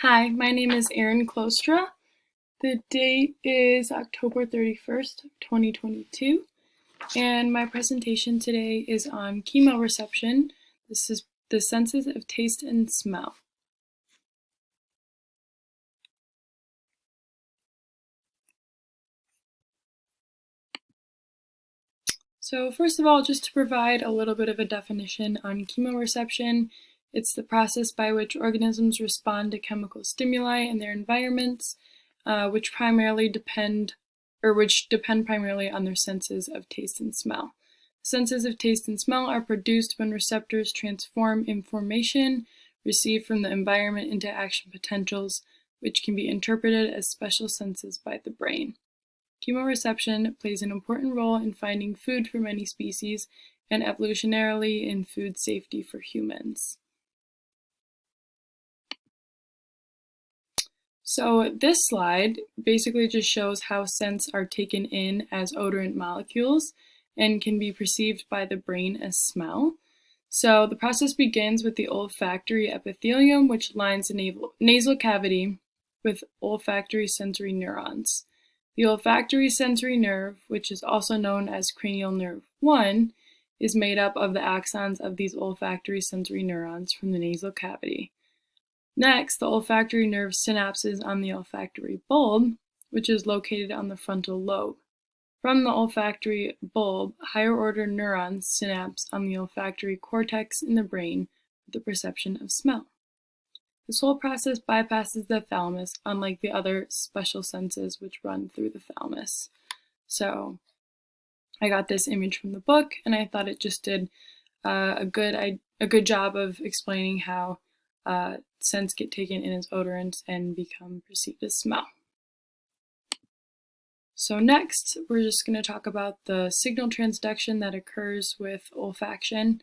Hi, my name is Erin Klostra. The date is October 31st, 2022, and my presentation today is on chemoreception. This is the senses of taste and smell. So first of all, just to provide a little bit of a definition on chemoreception, it's the process by which organisms respond to chemical stimuli in their environments, which depend primarily on their senses of taste and smell. Senses of taste and smell are produced when receptors transform information received from the environment into action potentials, which can be interpreted as special senses by the brain. Chemoreception plays an important role in finding food for many species and evolutionarily in food safety for humans. So this slide basically just shows how scents are taken in as odorant molecules and can be perceived by the brain as smell. So the process begins with the olfactory epithelium, which lines the nasal cavity with olfactory sensory neurons. The olfactory sensory nerve, which is also known as cranial nerve 1, is made up of the axons of these olfactory sensory neurons from the nasal cavity. Next, the olfactory nerve synapses on the olfactory bulb, which is located on the frontal lobe. From the olfactory bulb, higher order neurons synapse on the olfactory cortex in the brain for the perception of smell. This whole process bypasses the thalamus, unlike the other special senses which run through the thalamus. So I got this image from the book, and I thought it just did a good job of explaining how scents get taken in as odorants and become perceived as smell. So next, we're just going to talk about the signal transduction that occurs with olfaction.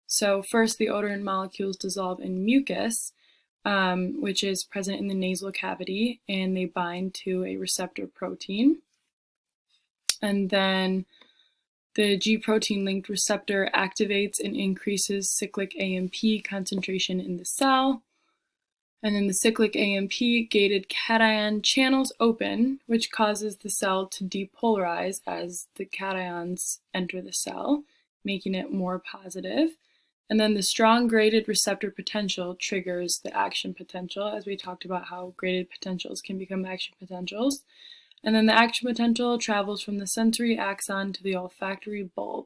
So first, the odorant molecules dissolve in mucus, which is present in the nasal cavity, and they bind to a receptor protein. And then the G protein linked receptor activates and increases cyclic AMP concentration in the cell. And then the cyclic AMP gated cation channels open, which causes the cell to depolarize as the cations enter the cell, making it more positive. And then the strong graded receptor potential triggers the action potential, as we talked about how graded potentials can become action potentials. And then the action potential travels from the sensory axon to the olfactory bulb.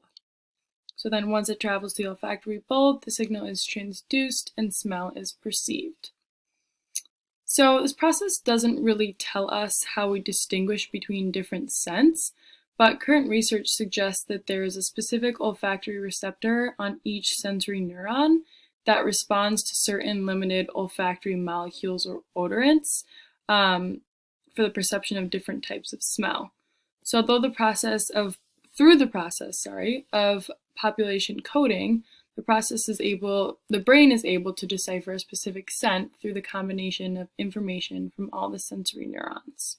So then once it travels to the olfactory bulb, the signal is transduced and smell is perceived. So this process doesn't really tell us how we distinguish between different scents, but current research suggests that there is a specific olfactory receptor on each sensory neuron that responds to certain limited olfactory molecules or odorants for the perception of different types of smell. So through the process of population coding, the brain is able to decipher a specific scent through the combination of information from all the sensory neurons.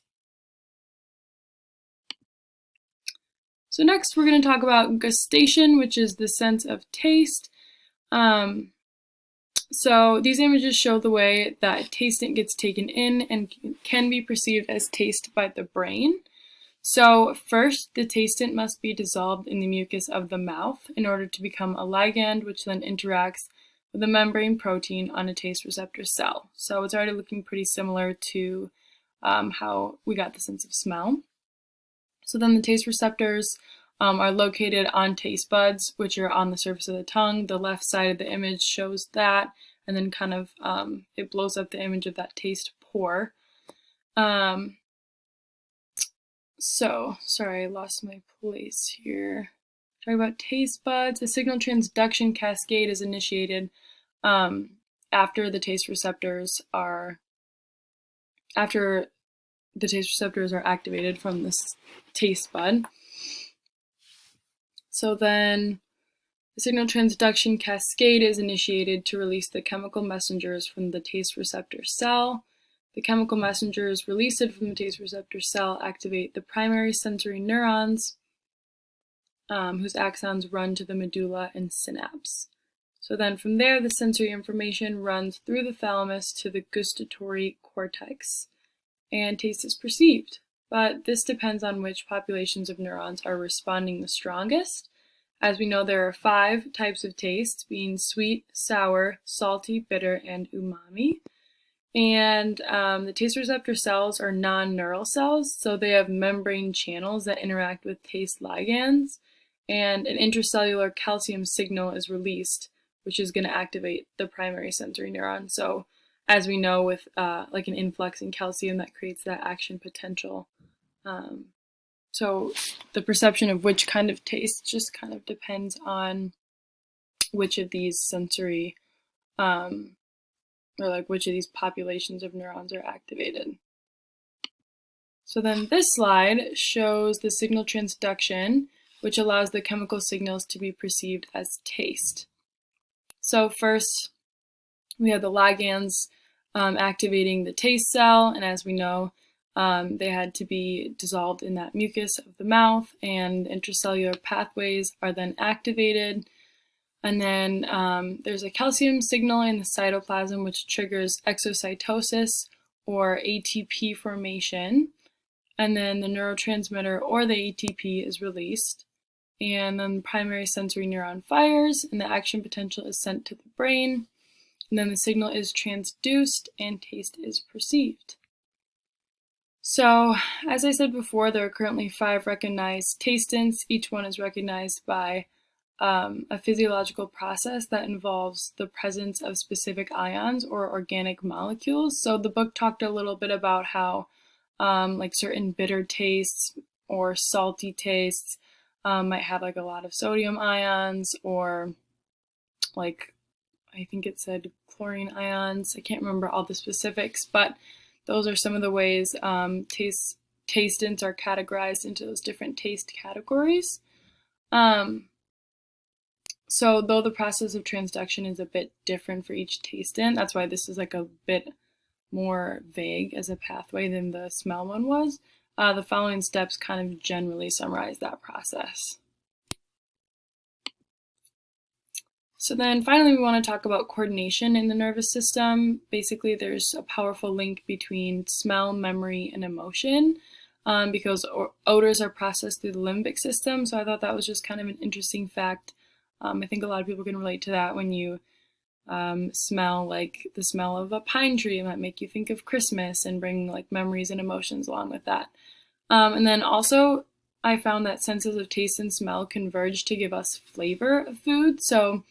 So next we're going to talk about gustation, which is the sense of taste. So these images show the way that taste gets taken in and can be perceived as taste by the brain. So first, the tastant must be dissolved in the mucus of the mouth in order to become a ligand, which then interacts with a membrane protein on a taste receptor cell. So it's already looking pretty similar to how we got the sense of smell. So then the taste receptors are located on taste buds, which are on the surface of the tongue. The left side of the image shows that, and then kind of it blows up the image of that taste pore. So, sorry, I lost my place here. Talk about taste buds. A signal transduction cascade is initiated after the taste receptors are activated from this taste bud. So then the signal transduction cascade is initiated to release the chemical messengers from the taste receptor cell. The chemical messengers released from the taste receptor cell activate the primary sensory neurons, whose axons run to the medulla and synapse. So then from there, the sensory information runs through the thalamus to the gustatory cortex, and taste is perceived. But this depends on which populations of neurons are responding the strongest. As we know, there are 5 types of taste, being sweet, sour, salty, bitter, and umami. And the taste receptor cells are non-neural cells, so they have membrane channels that interact with taste ligands, and an intracellular calcium signal is released, which is going to activate the primary sensory neuron. So as we know, with like an influx in calcium, that creates that action potential. So the perception of which kind of taste just kind of depends on which of these sensory or like which of these populations of neurons are activated. So then this slide shows the signal transduction, which allows the chemical signals to be perceived as taste. So first, we have the ligands activating the taste cell, and as we know, they had to be dissolved in that mucus of the mouth, and intracellular pathways are then activated. And then there's a calcium signal in the cytoplasm which triggers exocytosis or ATP formation. And then the neurotransmitter or the ATP is released. And then the primary sensory neuron fires and the action potential is sent to the brain. And then the signal is transduced and taste is perceived. So, as I said before, there are currently 5 recognized tastants. Each one is recognized by a physiological process that involves the presence of specific ions or organic molecules. So the book talked a little bit about how like certain bitter tastes or salty tastes might have like a lot of sodium ions, or like I think it said chlorine ions. I can't remember all the specifics, but those are some of the ways tastants are categorized into those different taste categories. So though the process of transduction is a bit different for each tastant, that's why this is like a bit more vague as a pathway than the smell one was, the following steps kind of generally summarize that process. So then finally we want to talk about coordination in the nervous system. Basically there's a powerful link between smell, memory, and emotion because odors are processed through the limbic system. So I thought that was just kind of an interesting fact. I think a lot of people can relate to that. When you smell like the smell of a pine tree, it might make you think of Christmas and bring like memories and emotions along with that. And then also I found that senses of taste and smell converge to give us flavor of food. So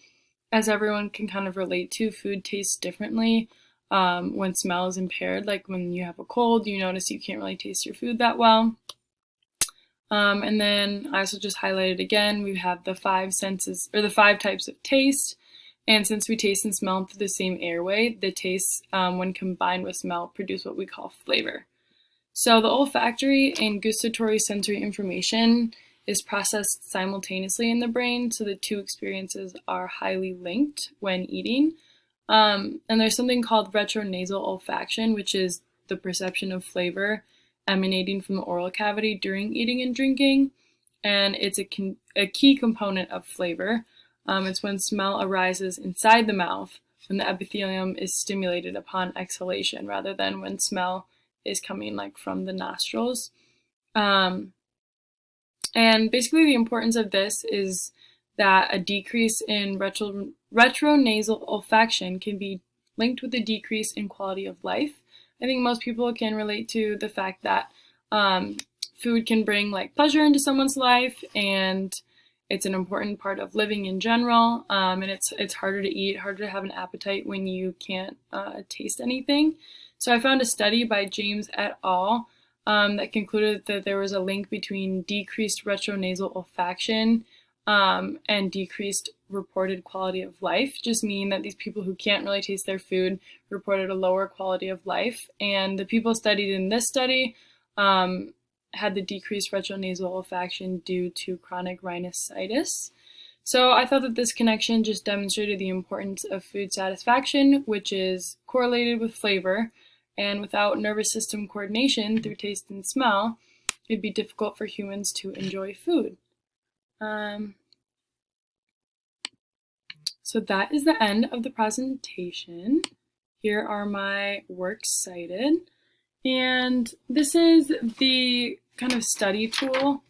as everyone can kind of relate to, food tastes differently when smell is impaired. Like when you have a cold, you notice you can't really taste your food that well. And then I also just highlighted again, we have the 5 senses, or the 5 types of taste. And since we taste and smell through the same airway, the tastes, when combined with smell, produce what we call flavor. So the olfactory and gustatory sensory information is processed simultaneously in the brain, so the 2 experiences are highly linked when eating. And there's something called retronasal olfaction, which is the perception of flavor emanating from the oral cavity during eating and drinking, and it's a key component of flavor. It's when smell arises inside the mouth, when the epithelium is stimulated upon exhalation, rather than when smell is coming like from the nostrils. And basically the importance of this is that a decrease in retronasal olfaction can be linked with a decrease in quality of life. I think most people can relate to the fact that food can bring like pleasure into someone's life, and it's an important part of living in general. And it's harder to eat, harder to have an appetite when you can't taste anything. So I found a study by James et al. That concluded that there was a link between decreased retronasal olfaction and decreased reported quality of life, just meaning that these people who can't really taste their food reported a lower quality of life. And the people studied in this study had the decreased retronasal olfaction due to chronic rhinosinusitis. So I thought that this connection just demonstrated the importance of food satisfaction, which is correlated with flavor. And without nervous system coordination through taste and smell, it'd be difficult for humans to enjoy food. So that is the end of the presentation. Here are my works cited. And this is the kind of study tool.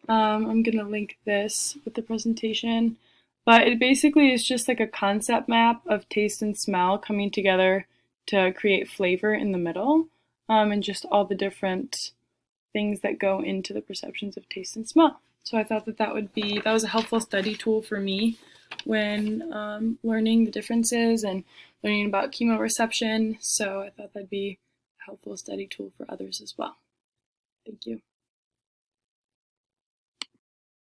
I'm going to link this with the presentation. But it basically is just like a concept map of taste and smell coming together to create flavor in the middle, and just all the different things that go into the perceptions of taste and smell. So I thought that was a helpful study tool for me when learning the differences and learning about chemoreception. So I thought that'd be a helpful study tool for others as well. Thank you.